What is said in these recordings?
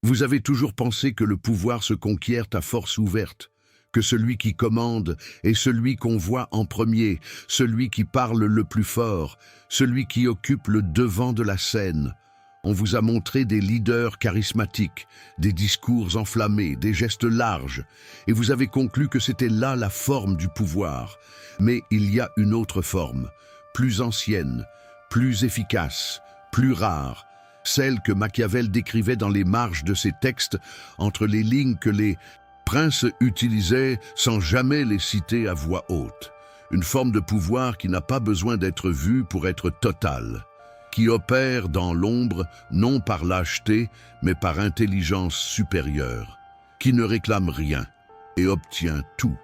Vous avez toujours pensé que le pouvoir se conquiert à force ouverte, que celui qui commande est celui qu'on voit en premier, celui qui parle le plus fort, celui qui occupe le devant de la scène. On vous a montré des leaders charismatiques, des discours enflammés, des gestes larges, et vous avez conclu que c'était là la forme du pouvoir. Mais il y a une autre forme, plus ancienne, plus efficace, plus rare, celle que Machiavel décrivait dans les marges de ses textes, entre les lignes que les princes utilisaient sans jamais les citer à voix haute. Une forme de pouvoir qui n'a pas besoin d'être vue pour être totale, qui opère dans l'ombre non par lâcheté, mais par intelligence supérieure, qui ne réclame rien et obtient tout.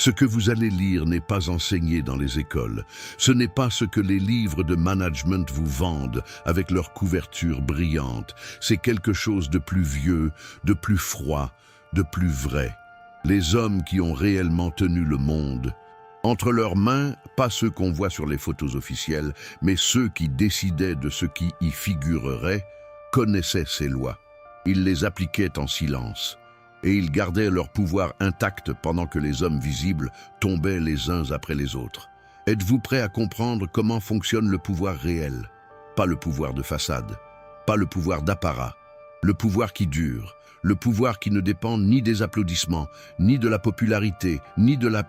Ce que vous allez lire n'est pas enseigné dans les écoles. Ce n'est pas ce que les livres de management vous vendent avec leur couverture brillante. C'est quelque chose de plus vieux, de plus froid, de plus vrai. Les hommes qui ont réellement tenu le monde, entre leurs mains, pas ceux qu'on voit sur les photos officielles, mais ceux qui décidaient de ce qui y figurerait, connaissaient ces lois. Ils les appliquaient en silence. Et ils gardaient leur pouvoir intact pendant que les hommes visibles tombaient les uns après les autres. Êtes-vous prêt à comprendre comment fonctionne le pouvoir réel? Pas le pouvoir de façade, pas le pouvoir d'apparat, le pouvoir qui dure, le pouvoir qui ne dépend ni des applaudissements, ni de la popularité, ni de la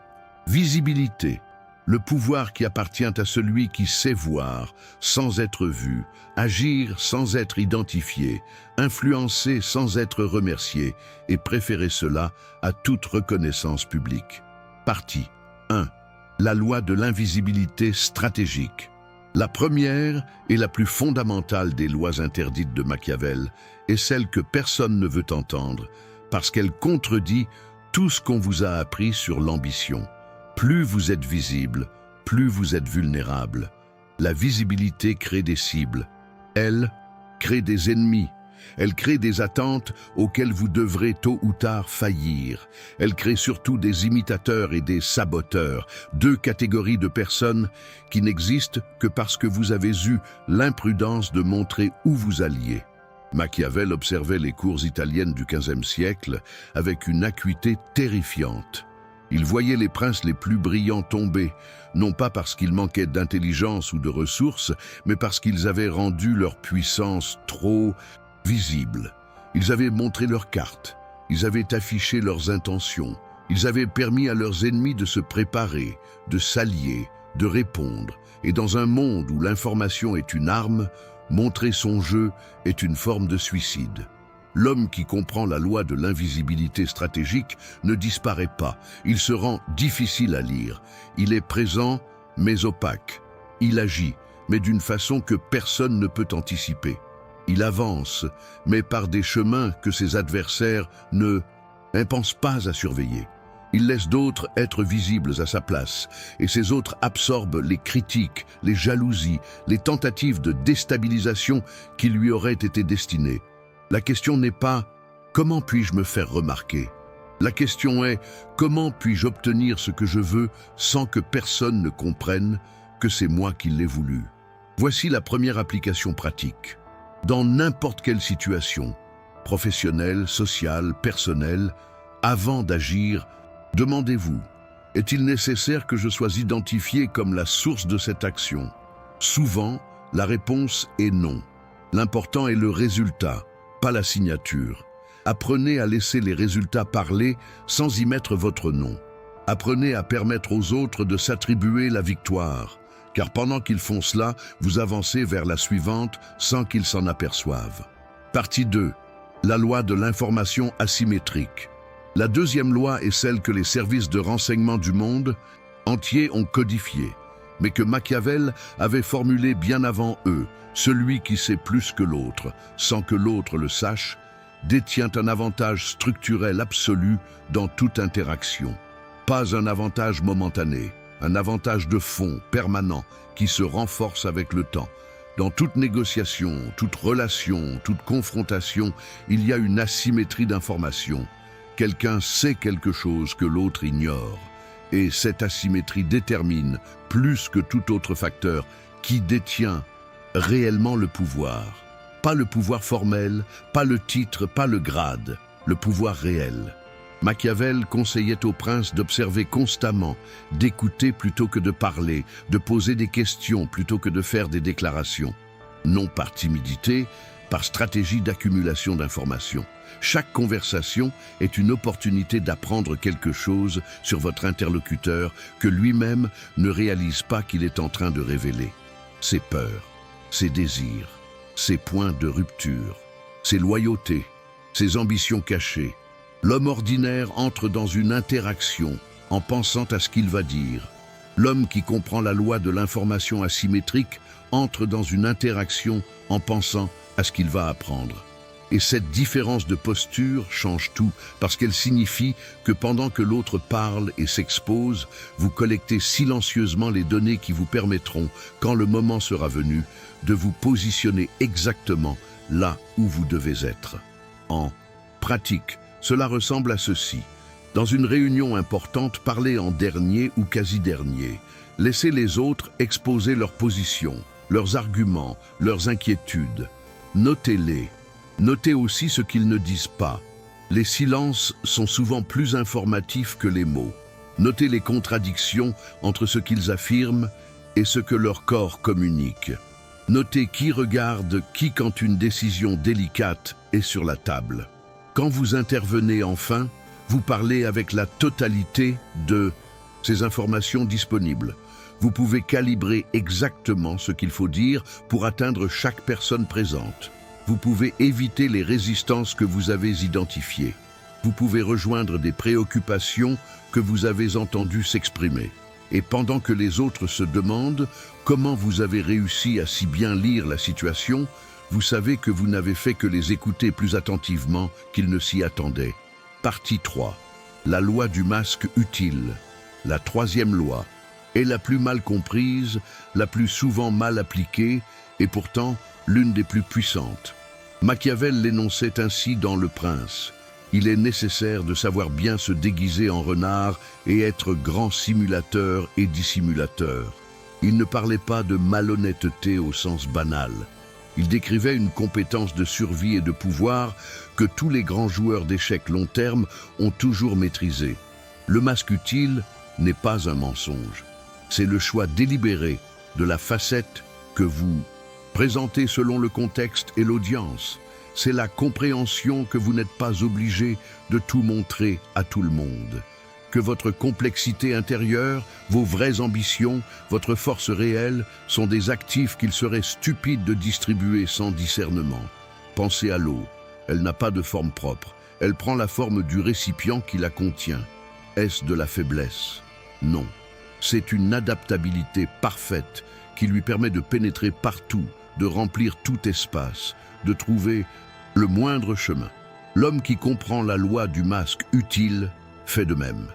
visibilité. Le pouvoir qui appartient à celui qui sait voir sans être vu, agir sans être identifié, influencer sans être remercié et préférer cela à toute reconnaissance publique. Partie 1. La loi de l'invisibilité stratégique. La première et la plus fondamentale des lois interdites de Machiavel est celle que personne ne veut entendre parce qu'elle contredit tout ce qu'on vous a appris sur l'ambition. Plus vous êtes visible, plus vous êtes vulnérable. La visibilité crée des cibles. Elle crée des ennemis. Elle crée des attentes auxquelles vous devrez tôt ou tard faillir. Elle crée surtout des imitateurs et des saboteurs, deux catégories de personnes qui n'existent que parce que vous avez eu l'imprudence de montrer où vous alliez. Machiavel observait les cours italiennes du XVe siècle avec une acuité terrifiante. Il voyait les princes les plus brillants tomber, non pas parce qu'ils manquaient d'intelligence ou de ressources, mais parce qu'ils avaient rendu leur puissance trop visible. Ils avaient montré leurs cartes, ils avaient affiché leurs intentions, ils avaient permis à leurs ennemis de se préparer, de s'allier, de répondre. Et dans un monde où l'information est une arme, montrer son jeu est une forme de suicide. L'homme qui comprend la loi de l'invisibilité stratégique ne disparaît pas, il se rend difficile à lire. Il est présent, mais opaque. Il agit, mais d'une façon que personne ne peut anticiper. Il avance, mais par des chemins que ses adversaires ne pensent pas à surveiller. Il laisse d'autres être visibles à sa place, et ces autres absorbent les critiques, les jalousies, les tentatives de déstabilisation qui lui auraient été destinées. La question n'est pas « comment puis-je me faire remarquer ?» La question est « comment puis-je obtenir ce que je veux sans que personne ne comprenne que c'est moi qui l'ai voulu ?» Voici la première application pratique. Dans n'importe quelle situation, professionnelle, sociale, personnelle, avant d'agir, demandez-vous « est-il nécessaire que je sois identifié comme la source de cette action ?» Souvent, la réponse est non. L'important est le résultat, pas la signature. Apprenez à laisser les résultats parler sans y mettre votre nom. Apprenez à permettre aux autres de s'attribuer la victoire, car pendant qu'ils font cela, vous avancez vers la suivante sans qu'ils s'en aperçoivent. Partie 2. La loi de l'information asymétrique. La deuxième loi est celle que les services de renseignement du monde entier ont codifiée, mais que Machiavel avait formulée bien avant eux. Celui qui sait plus que l'autre, sans que l'autre le sache, détient un avantage structurel absolu dans toute interaction. Pas un avantage momentané, un avantage de fond, permanent, qui se renforce avec le temps. Dans toute négociation, toute relation, toute confrontation, il y a une asymétrie d'information. Quelqu'un sait quelque chose que l'autre ignore. Et cette asymétrie détermine, plus que tout autre facteur, qui détient réellement le pouvoir. Pas le pouvoir formel, pas le titre, pas le grade, le pouvoir réel. Machiavel conseillait au prince d'observer constamment, d'écouter plutôt que de parler, de poser des questions plutôt que de faire des déclarations. Non par timidité, par stratégie d'accumulation d'informations. Chaque conversation est une opportunité d'apprendre quelque chose sur votre interlocuteur que lui-même ne réalise pas qu'il est en train de révéler. Ses peurs, ses désirs, ses points de rupture, ses loyautés, ses ambitions cachées. L'homme ordinaire entre dans une interaction en pensant à ce qu'il va dire. L'homme qui comprend la loi de l'information asymétrique entre dans une interaction en pensant à ce qu'il va apprendre. Et cette différence de posture change tout parce qu'elle signifie que pendant que l'autre parle et s'expose, vous collectez silencieusement les données qui vous permettront, quand le moment sera venu, de vous positionner exactement là où vous devez être. En pratique, cela ressemble à ceci. Dans une réunion importante, parlez en dernier ou quasi-dernier. Laissez les autres exposer leurs positions, leurs arguments, leurs inquiétudes. Notez-les. Notez aussi ce qu'ils ne disent pas. Les silences sont souvent plus informatifs que les mots. Notez les contradictions entre ce qu'ils affirment et ce que leur corps communique. Notez qui regarde qui quand une décision délicate est sur la table. Quand vous intervenez enfin, vous parlez avec la totalité de ces informations disponibles. Vous pouvez calibrer exactement ce qu'il faut dire pour atteindre chaque personne présente. Vous pouvez éviter les résistances que vous avez identifiées. Vous pouvez rejoindre des préoccupations que vous avez entendues s'exprimer. Et pendant que les autres se demandent comment vous avez réussi à si bien lire la situation, vous savez que vous n'avez fait que les écouter plus attentivement qu'ils ne s'y attendaient. Partie 3. La loi du masque utile. La troisième loi est la plus mal comprise, la plus souvent mal appliquée et pourtant l'une des plus puissantes. Machiavel l'énonçait ainsi dans Le Prince. Il est nécessaire de savoir bien se déguiser en renard et être grand simulateur et dissimulateur. Il ne parlait pas de malhonnêteté au sens banal. Il décrivait une compétence de survie et de pouvoir que tous les grands joueurs d'échecs long terme ont toujours maîtrisé. Le masque utile n'est pas un mensonge. C'est le choix délibéré de la facette que vous présentez selon le contexte et l'audience. C'est la compréhension que vous n'êtes pas obligé de tout montrer à tout le monde. Que votre complexité intérieure, vos vraies ambitions, votre force réelle sont des actifs qu'il serait stupide de distribuer sans discernement. Pensez à l'eau. Elle n'a pas de forme propre. Elle prend la forme du récipient qui la contient. Est-ce de la faiblesse? Non. C'est une adaptabilité parfaite qui lui permet de pénétrer partout, de remplir tout espace, de trouver le moindre chemin. L'homme qui comprend la loi du masque utile fait de même.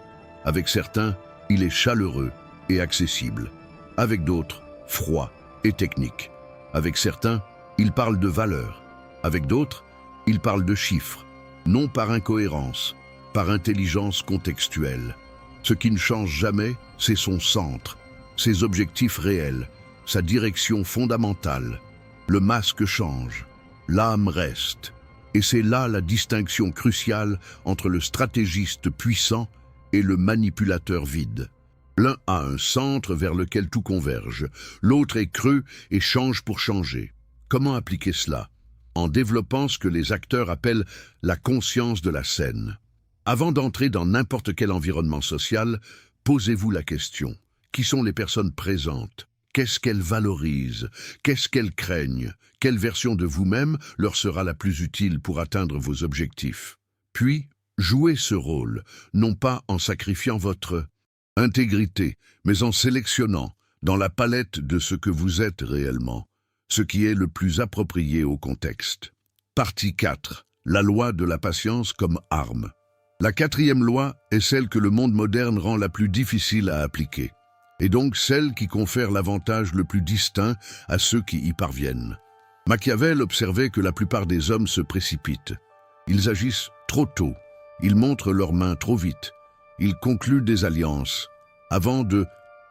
Avec certains, il est chaleureux et accessible. Avec d'autres, froid et technique. Avec certains, il parle de valeur. Avec d'autres, il parle de chiffres, non par incohérence, par intelligence contextuelle. Ce qui ne change jamais, c'est son centre, ses objectifs réels, sa direction fondamentale. Le masque change, l'âme reste. Et c'est là la distinction cruciale entre le stratégiste puissant et le manipulateur vide. L'un a un centre vers lequel tout converge, l'autre est creux et change pour changer. Comment appliquer cela? En développant ce que les acteurs appellent la conscience de la scène. Avant d'entrer dans n'importe quel environnement social, posez-vous la question. Qui sont les personnes présentes? Qu'est-ce qu'elles valorisent? Qu'est-ce qu'elles craignent? Quelle version de vous-même leur sera la plus utile pour atteindre vos objectifs? Puis, jouez ce rôle, non pas en sacrifiant votre intégrité, mais en sélectionnant, dans la palette de ce que vous êtes réellement, ce qui est le plus approprié au contexte. Partie 4. La loi de la patience comme arme. La quatrième loi est celle que le monde moderne rend la plus difficile à appliquer, et donc celle qui confère l'avantage le plus distinct à ceux qui y parviennent. Machiavel observait que la plupart des hommes se précipitent. Ils agissent trop tôt, ils montrent leurs mains trop vite, ils concluent des alliances avant de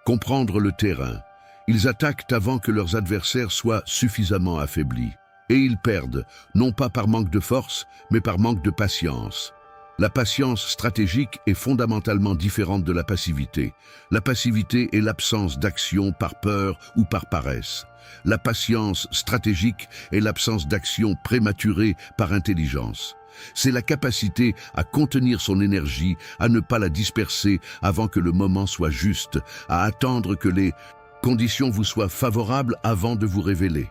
comprendre le terrain. Ils attaquent avant que leurs adversaires soient suffisamment affaiblis. Et ils perdent, non pas par manque de force, mais par manque de patience. La patience stratégique est fondamentalement différente de la passivité. La passivité est l'absence d'action par peur ou par paresse. La patience stratégique est l'absence d'action prématurée par intelligence. C'est la capacité à contenir son énergie, à ne pas la disperser avant que le moment soit juste, à attendre que les conditions vous soient favorables avant de vous révéler.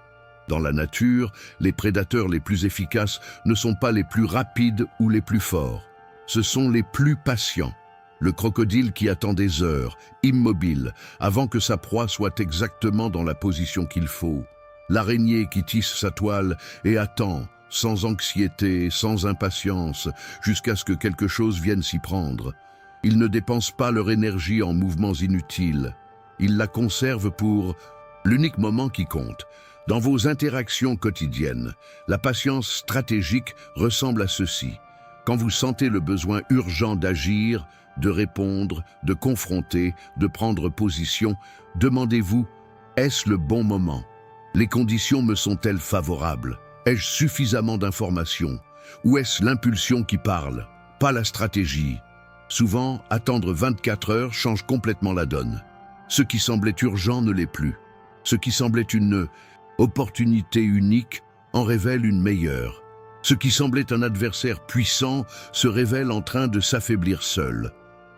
Dans la nature, les prédateurs les plus efficaces ne sont pas les plus rapides ou les plus forts. Ce sont les plus patients. Le crocodile qui attend des heures, immobile, avant que sa proie soit exactement dans la position qu'il faut. L'araignée qui tisse sa toile et attend, sans anxiété, sans impatience, jusqu'à ce que quelque chose vienne s'y prendre. Ils ne dépensent pas leur énergie en mouvements inutiles. Ils la conservent pour l'unique moment qui compte. Dans vos interactions quotidiennes, la patience stratégique ressemble à ceci. Quand vous sentez le besoin urgent d'agir, de répondre, de confronter, de prendre position, demandez-vous, est-ce le bon moment? Les conditions me sont-elles favorables? Ai-je suffisamment d'informations? Ou est-ce l'impulsion qui parle, pas la stratégie? Souvent, attendre 24 heures change complètement la donne. Ce qui semblait urgent ne l'est plus. Ce qui semblait une opportunité unique en révèle une meilleure. Ce qui semblait un adversaire puissant se révèle en train de s'affaiblir seul.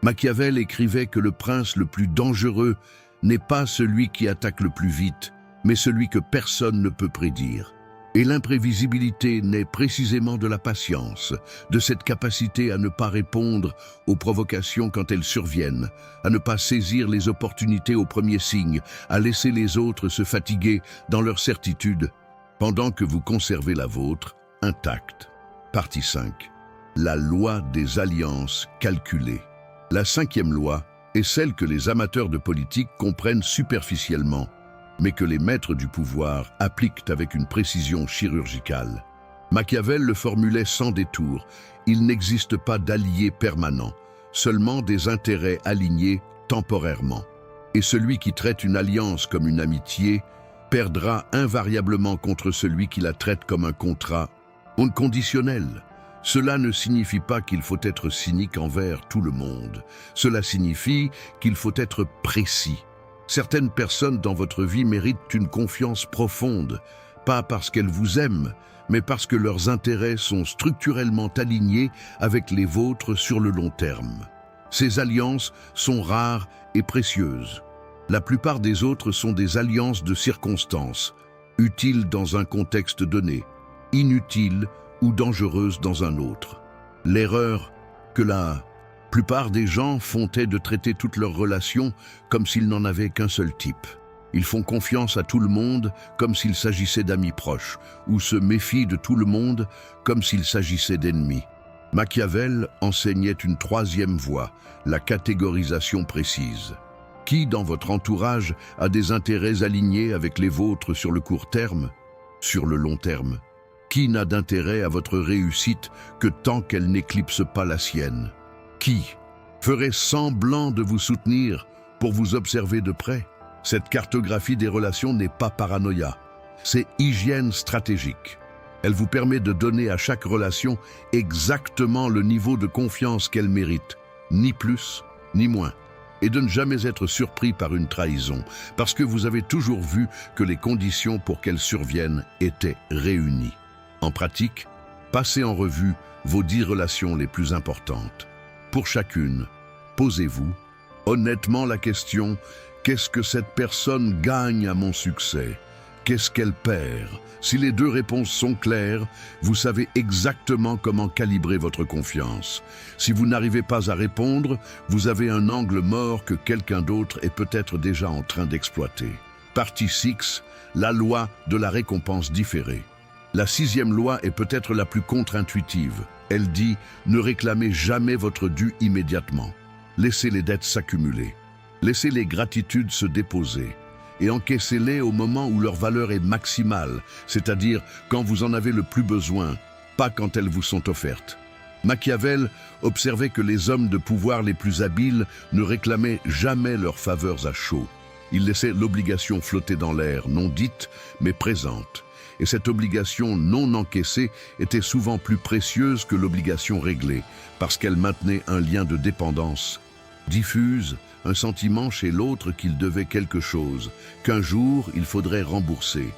Machiavel écrivait que le prince le plus dangereux n'est pas celui qui attaque le plus vite, mais celui que personne ne peut prédire. Et l'imprévisibilité naît précisément de la patience, de cette capacité à ne pas répondre aux provocations quand elles surviennent, à ne pas saisir les opportunités au premier signe, à laisser les autres se fatiguer dans leur certitude, pendant que vous conservez la vôtre intacte. Partie 5. La loi des alliances calculées. La 5e loi est celle que les amateurs de politique comprennent superficiellement, mais que les maîtres du pouvoir appliquent avec une précision chirurgicale. Machiavel le formulait sans détour. Il n'existe pas d'alliés permanents, seulement des intérêts alignés temporairement. Et celui qui traite une alliance comme une amitié perdra invariablement contre celui qui la traite comme un contrat conditionnel. Cela ne signifie pas qu'il faut être cynique envers tout le monde. Cela signifie qu'il faut être précis. Certaines personnes dans votre vie méritent une confiance profonde, pas parce qu'elles vous aiment, mais parce que leurs intérêts sont structurellement alignés avec les vôtres sur le long terme. Ces alliances sont rares et précieuses. La plupart des autres sont des alliances de circonstances, utiles dans un contexte donné, inutiles ou dangereuses dans un autre. L'erreur que la plupart des gens font est de traiter toutes leurs relations comme s'ils n'en avaient qu'un seul type. Ils font confiance à tout le monde comme s'il s'agissait d'amis proches, ou se méfient de tout le monde comme s'il s'agissait d'ennemis. Machiavel enseignait une 3e voie, la catégorisation précise. Qui dans votre entourage a des intérêts alignés avec les vôtres sur le court terme, sur le long terme? Qui n'a d'intérêt à votre réussite que tant qu'elle n'éclipse pas la sienne? Qui ferait semblant de vous soutenir pour vous observer de près? Cette cartographie des relations n'est pas paranoïa, c'est hygiène stratégique. Elle vous permet de donner à chaque relation exactement le niveau de confiance qu'elle mérite, ni plus, ni moins, et de ne jamais être surpris par une trahison, parce que vous avez toujours vu que les conditions pour qu'elle survienne étaient réunies. En pratique, passez en revue vos 10 relations les plus importantes. Pour chacune, posez-vous honnêtement la question: qu'est-ce que cette personne gagne à mon succès? Qu'est-ce qu'elle perd? Si les 2 réponses sont claires, vous savez exactement comment calibrer votre confiance. Si vous n'arrivez pas à répondre, vous avez un angle mort que quelqu'un d'autre est peut-être déjà en train d'exploiter. Partie 6, la loi de la récompense différée. La 6e loi est peut-être la plus contre-intuitive. Elle dit: ne réclamez jamais votre dû immédiatement. Laissez les dettes s'accumuler. Laissez les gratitudes se déposer. Et encaissez-les au moment où leur valeur est maximale, c'est-à-dire quand vous en avez le plus besoin, pas quand elles vous sont offertes. Machiavel observait que les hommes de pouvoir les plus habiles ne réclamaient jamais leurs faveurs à chaud. Ils laissaient l'obligation flotter dans l'air, non dite, mais présente. et cette obligation non encaissée était souvent plus précieuse que l'obligation réglée, parce qu'elle maintenait un lien de dépendance. Diffuse un sentiment chez l'autre qu'il devait quelque chose, qu'un jour il faudrait rembourser.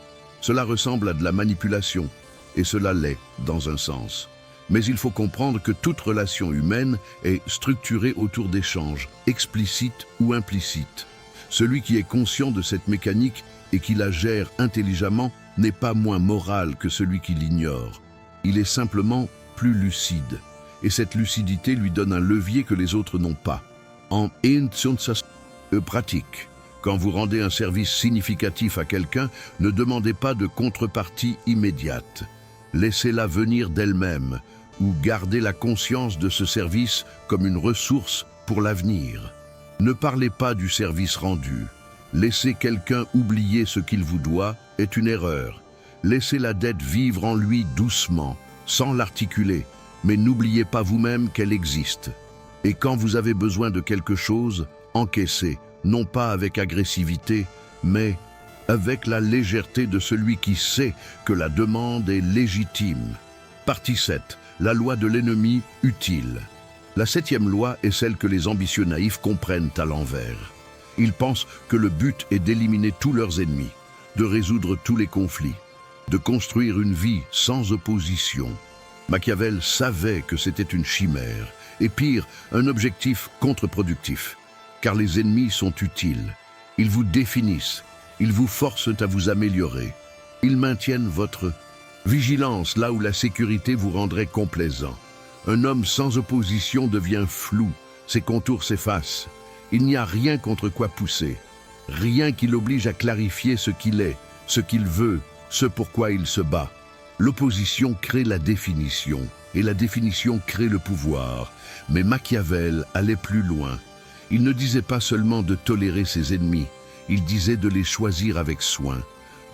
Cela ressemble à de la manipulation, et cela l'est dans un sens. Mais il faut comprendre que toute relation humaine est structurée autour d'échanges, explicites ou implicites. Celui qui est conscient de cette mécanique et qui la gère intelligemment n'est pas moins moral que celui qui l'ignore. Il est simplement plus lucide, et cette lucidité lui donne un levier que les autres n'ont pas. En pratique, quand vous rendez un service significatif à quelqu'un, ne demandez pas de contrepartie immédiate. Laissez-la venir d'elle-même, ou gardez la conscience de ce service comme une ressource pour l'avenir. Ne parlez pas du service rendu. Laisser quelqu'un oublier ce qu'il vous doit est une erreur. Laissez la dette vivre en lui doucement, sans l'articuler, mais n'oubliez pas vous-même qu'elle existe. Et quand vous avez besoin de quelque chose, encaissez, non pas avec agressivité, mais avec la légèreté de celui qui sait que la demande est légitime. Partie 7. La loi de l'ennemi utile. La 7e loi est celle que les ambitieux naïfs comprennent à l'envers. Ils pensent que le but est d'éliminer tous leurs ennemis, de résoudre tous les conflits, de construire une vie sans opposition. Machiavel savait que c'était une chimère, et pire, un objectif contre-productif, car les ennemis sont utiles. Ils vous définissent, ils vous forcent à vous améliorer. Ils maintiennent votre vigilance là où la sécurité vous rendrait complaisant. Un homme sans opposition devient flou, ses contours s'effacent. Il n'y a rien contre quoi pousser, rien qui l'oblige à clarifier ce qu'il est, ce qu'il veut, ce pourquoi il se bat. L'opposition crée la définition, et la définition crée le pouvoir. Mais Machiavel allait plus loin. Il ne disait pas seulement de tolérer ses ennemis, il disait de les choisir avec soin.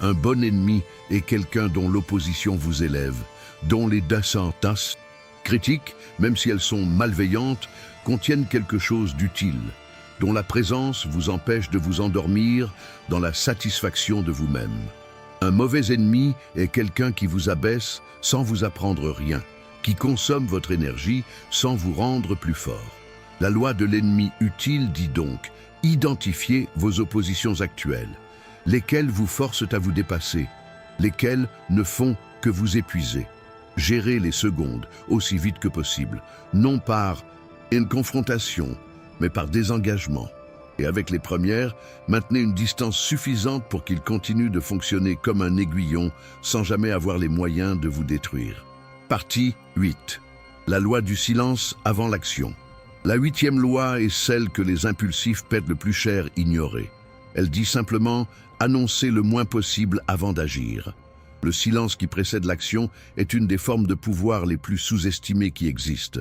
Un bon ennemi est quelqu'un dont l'opposition vous élève, dont les descentes critiques, même si elles sont malveillantes, contiennent quelque chose d'utile, dont la présence vous empêche de vous endormir dans la satisfaction de vous-même. Un mauvais ennemi est quelqu'un qui vous abaisse sans vous apprendre rien, qui consomme votre énergie sans vous rendre plus fort. La loi de l'ennemi utile dit donc, identifiez vos oppositions actuelles, lesquelles vous forcent à vous dépasser, lesquelles ne font que vous épuiser. Gérez les secondes aussi vite que possible, non par une confrontation, mais par désengagement. Et avec les premières, maintenez une distance suffisante pour qu'ils continuent de fonctionner comme un aiguillon sans jamais avoir les moyens de vous détruire. Partie 8. La loi du silence avant l'action. La 8e loi est celle que les impulsifs paient le plus cher ignorer. Elle dit simplement « annoncer le moins possible avant d'agir ». Le silence qui précède l'action est une des formes de pouvoir les plus sous-estimées qui existent.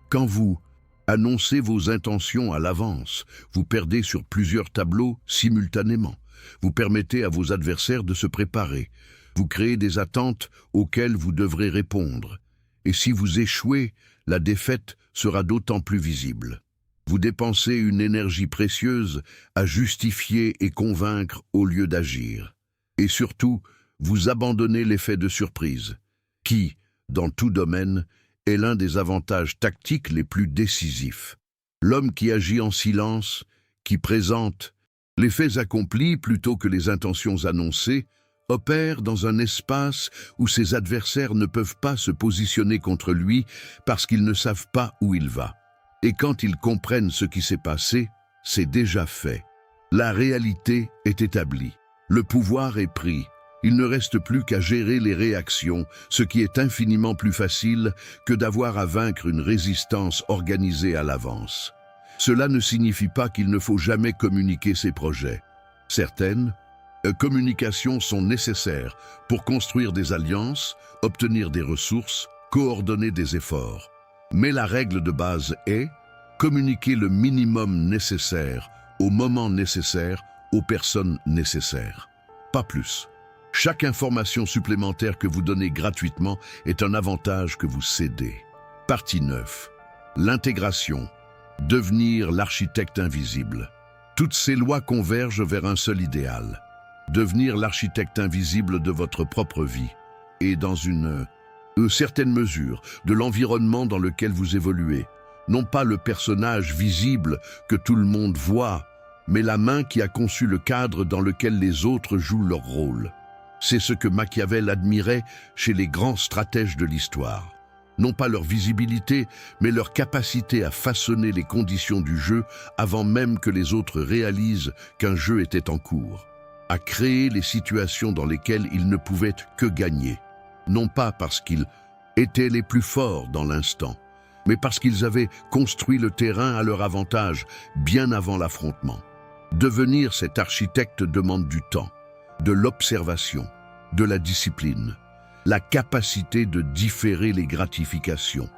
Quand vous annoncez vos intentions à l'avance, vous perdez sur plusieurs tableaux simultanément. Vous permettez à vos adversaires de se préparer. Vous créez des attentes auxquelles vous devrez répondre. Et si vous échouez, la défaite sera d'autant plus visible. Vous dépensez une énergie précieuse à justifier et convaincre au lieu d'agir. Et surtout, vous abandonnez l'effet de surprise, qui, dans tout domaine, est l'un des avantages tactiques les plus décisifs. L'homme qui agit en silence, qui présente les faits accomplis plutôt que les intentions annoncées, opère dans un espace où ses adversaires ne peuvent pas se positionner contre lui parce qu'ils ne savent pas où il va. Et quand ils comprennent ce qui s'est passé, c'est déjà fait. La réalité est établie. Le pouvoir est pris. Il ne reste plus qu'à gérer les réactions, ce qui est infiniment plus facile que d'avoir à vaincre une résistance organisée à l'avance. Cela ne signifie pas qu'il ne faut jamais communiquer ses projets. Certaines communications sont nécessaires pour construire des alliances, obtenir des ressources, coordonner des efforts. Mais la règle de base est communiquer le minimum nécessaire, au moment nécessaire, aux personnes nécessaires. Pas plus. Chaque information supplémentaire que vous donnez gratuitement est un avantage que vous cédez. Partie 9. L'intégration. Devenir l'architecte invisible. Toutes ces lois convergent vers un seul idéal. Devenir l'architecte invisible de votre propre vie et dans une certaine mesure de l'environnement dans lequel vous évoluez. Non pas le personnage visible que tout le monde voit, mais la main qui a conçu le cadre dans lequel les autres jouent leur rôle. C'est ce que Machiavel admirait chez les grands stratèges de l'histoire. Non pas leur visibilité, mais leur capacité à façonner les conditions du jeu avant même que les autres réalisent qu'un jeu était en cours. À créer les situations dans lesquelles ils ne pouvaient que gagner. Non pas parce qu'ils étaient les plus forts dans l'instant, mais parce qu'ils avaient construit le terrain à leur avantage bien avant l'affrontement. Devenir cet architecte demande du temps, de l'observation, de la discipline, la capacité de différer les gratifications,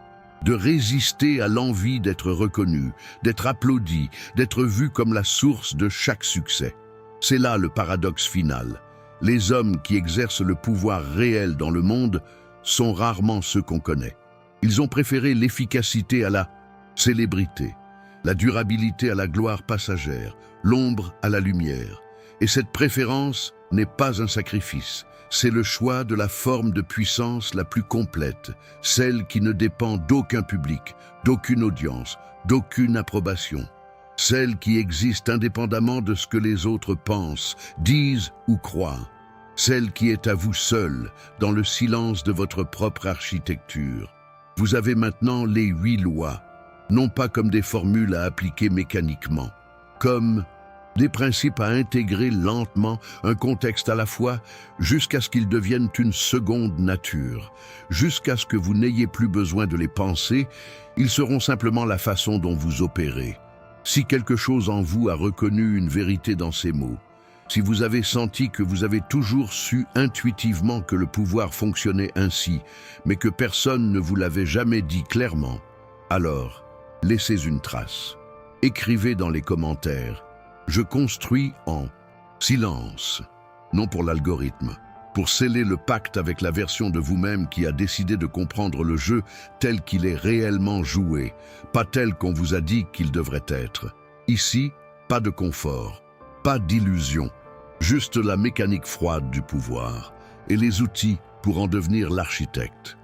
de résister à l'envie d'être reconnu, d'être applaudi, d'être vu comme la source de chaque succès. C'est là le paradoxe final. Les hommes qui exercent le pouvoir réel dans le monde sont rarement ceux qu'on connaît. Ils ont préféré l'efficacité à la célébrité, la durabilité à la gloire passagère, l'ombre à la lumière. Et cette préférence n'est pas un sacrifice, c'est le choix de la forme de puissance la plus complète, celle qui ne dépend d'aucun public, d'aucune audience, d'aucune approbation. Celle qui existe indépendamment de ce que les autres pensent, disent ou croient. Celle qui est à vous seul, dans le silence de votre propre architecture. Vous avez maintenant les 8 lois, non pas comme des formules à appliquer mécaniquement, comme des principes à intégrer lentement, un contexte à la fois, jusqu'à ce qu'ils deviennent une seconde nature, jusqu'à ce que vous n'ayez plus besoin de les penser, ils seront simplement la façon dont vous opérez. Si quelque chose en vous a reconnu une vérité dans ces mots, si vous avez senti que vous avez toujours su intuitivement que le pouvoir fonctionnait ainsi, mais que personne ne vous l'avait jamais dit clairement, alors laissez une trace. Écrivez dans les commentaires « Je construis en silence », non pour l'algorithme, pour sceller le pacte avec la version de vous-même qui a décidé de comprendre le jeu tel qu'il est réellement joué, pas tel qu'on vous a dit qu'il devrait être. Ici, pas de confort, pas d'illusion, juste la mécanique froide du pouvoir et les outils pour en devenir l'architecte.